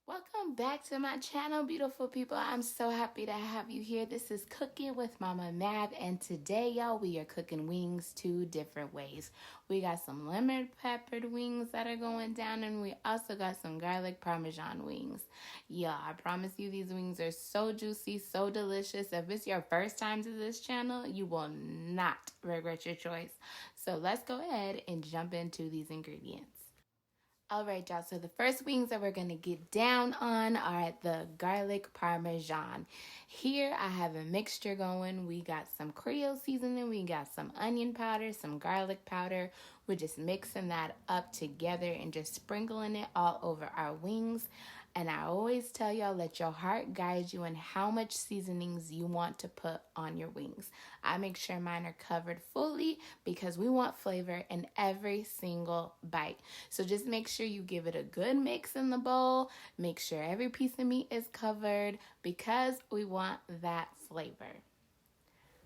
Welcome back to my channel, beautiful people. I'm so happy to have you here. This is Cooking with Mama Mav, and today, y'all, we are cooking wings two different ways. We got some lemon peppered wings that are going down, and we also got some garlic Parmesan wings. Yeah, I promise you these wings are so juicy, so delicious. If it's your first time to this channel, you will not regret your choice. So let's go ahead and jump into these ingredients. All right, y'all. So the first wings that we're going to get down on are the garlic parmesan. Here I have a mixture going. We got some Creole seasoning. We got some onion powder, some garlic powder. We're just mixing that up together and just sprinkling it all over our wings. And I always tell y'all, let your heart guide you in how much seasonings you want to put on your wings. I make sure mine are covered fully because we want flavor in every single bite. So just make sure you give it a good mix in the bowl. Make sure every piece of meat is covered because we want that flavor.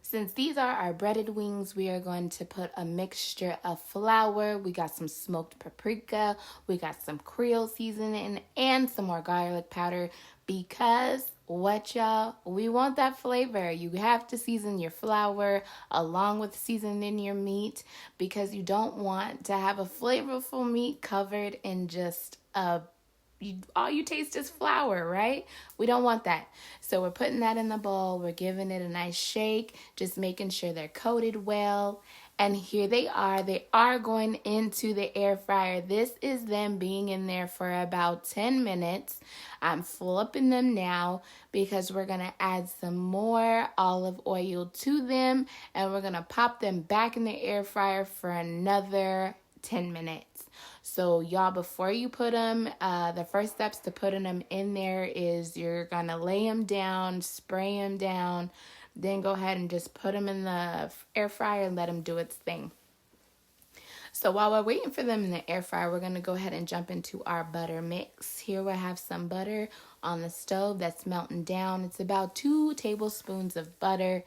Since these are our breaded wings, we are going to put a mixture of flour. We got some smoked paprika. We got some Creole seasoning and some more garlic powder because what y'all? We want that flavor. You have to season your flour along with seasoning your meat because you don't want to have a flavorful meat covered in just all you taste is flour, right? We don't want that. So we're putting that in the bowl. We're giving it a nice shake, just making sure they're coated well. And here they are. They are going into the air fryer. This is them being in there for about 10 minutes. I'm flipping them now because we're going to add some more olive oil to them. And we're going to pop them back in the air fryer for another 10 minutes. So y'all, before you put them, the first steps to putting them in there is you're going to lay them down, spray them down, then go ahead and just put them in the air fryer and let them do its thing. So while we're waiting for them in the air fryer, we're going to go ahead and jump into our butter mix. Here we have some butter on the stove that's melting down. It's about 2 tablespoons of butter.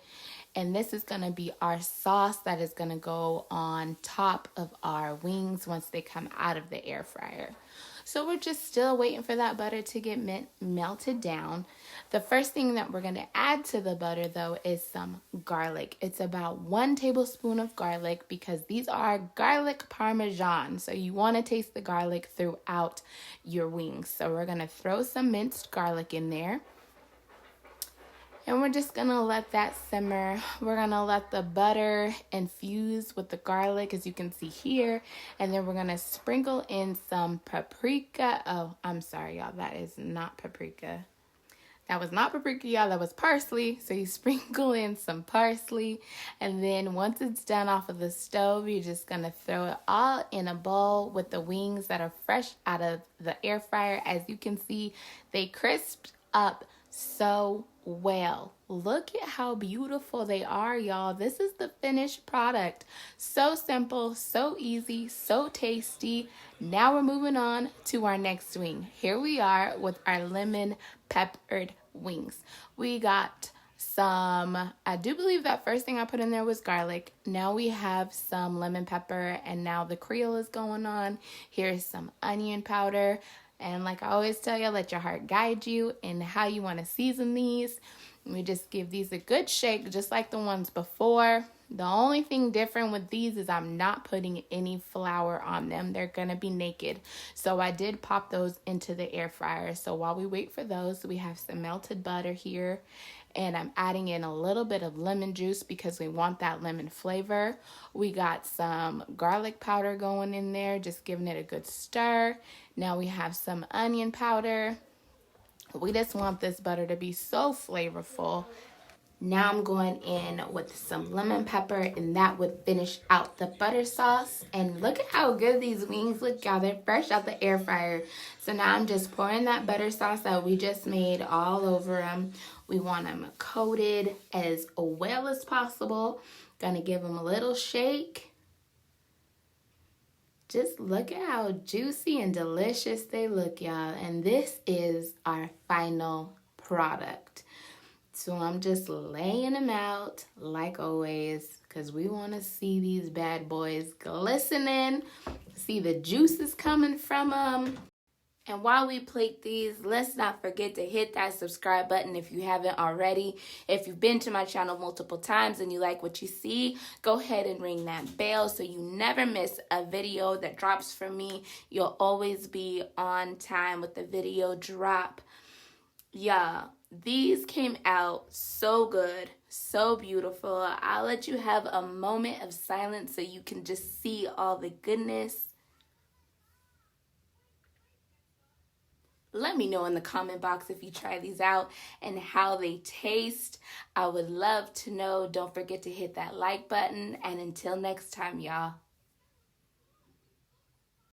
And this is going to be our sauce that is going to go on top of our wings once they come out of the air fryer. So we're just still waiting for that butter to get melted down. The first thing that we're going to add to the butter, though, is some garlic. It's about 1 tablespoon of garlic because these are garlic parmesan. So you want to taste the garlic throughout your wings. So we're going to throw some minced garlic in there. And we're just going to let that simmer. We're going to let the butter infuse with the garlic, as you can see here. And then we're going to sprinkle in some paprika. Oh, I'm sorry, y'all. That is not paprika. That was not paprika, y'all. That was parsley. So you sprinkle in some parsley. And then once it's done off of the stove, you're just going to throw it all in a bowl with the wings that are fresh out of the air fryer. As you can see, they crisped up so well. Look at how beautiful they are, y'all. This is the finished product. So simple, so easy, so tasty. Now we're moving on to our next wing. Here we are with our lemon peppered wings. We got some, I do believe that first thing I put in there was garlic. Now we have some lemon pepper, and now the Creole is going on. Here's some onion powder. And like I always tell you, let your heart guide you in how you want to season these. We just give these a good shake, just like the ones before. The only thing different with these is I'm not putting any flour on them. They're going to be naked. So I did pop those into the air fryer. So while we wait for those, we have some melted butter here. And I'm adding in a little bit of lemon juice because we want that lemon flavor. We got some garlic powder going in there, just giving it a good stir. Now we have some onion powder. We just want this butter to be so flavorful. Now I'm going in with some lemon pepper, and that would finish out the butter sauce. And look at how good these wings look, y'all. They're fresh out the air fryer. So now I'm just pouring that butter sauce that we just made all over them. We want them coated as well as possible. Gonna give them a little shake. Just look at how juicy and delicious they look, y'all. And this is our final product. So I'm just laying them out like always because we want to see these bad boys glistening, see the juices coming from them. And while we plate these, let's not forget to hit that subscribe button if you haven't already. If you've been to my channel multiple times and you like what you see, go ahead and ring that bell so you never miss a video that drops from me. You'll always be on time with the video drop. Yeah, these came out so good, so beautiful. I'll let you have a moment of silence so you can just see all the goodness. Let me know in the comment box if you try these out and how they taste. I would love to know. Don't forget to hit that like button. And until next time, y'all.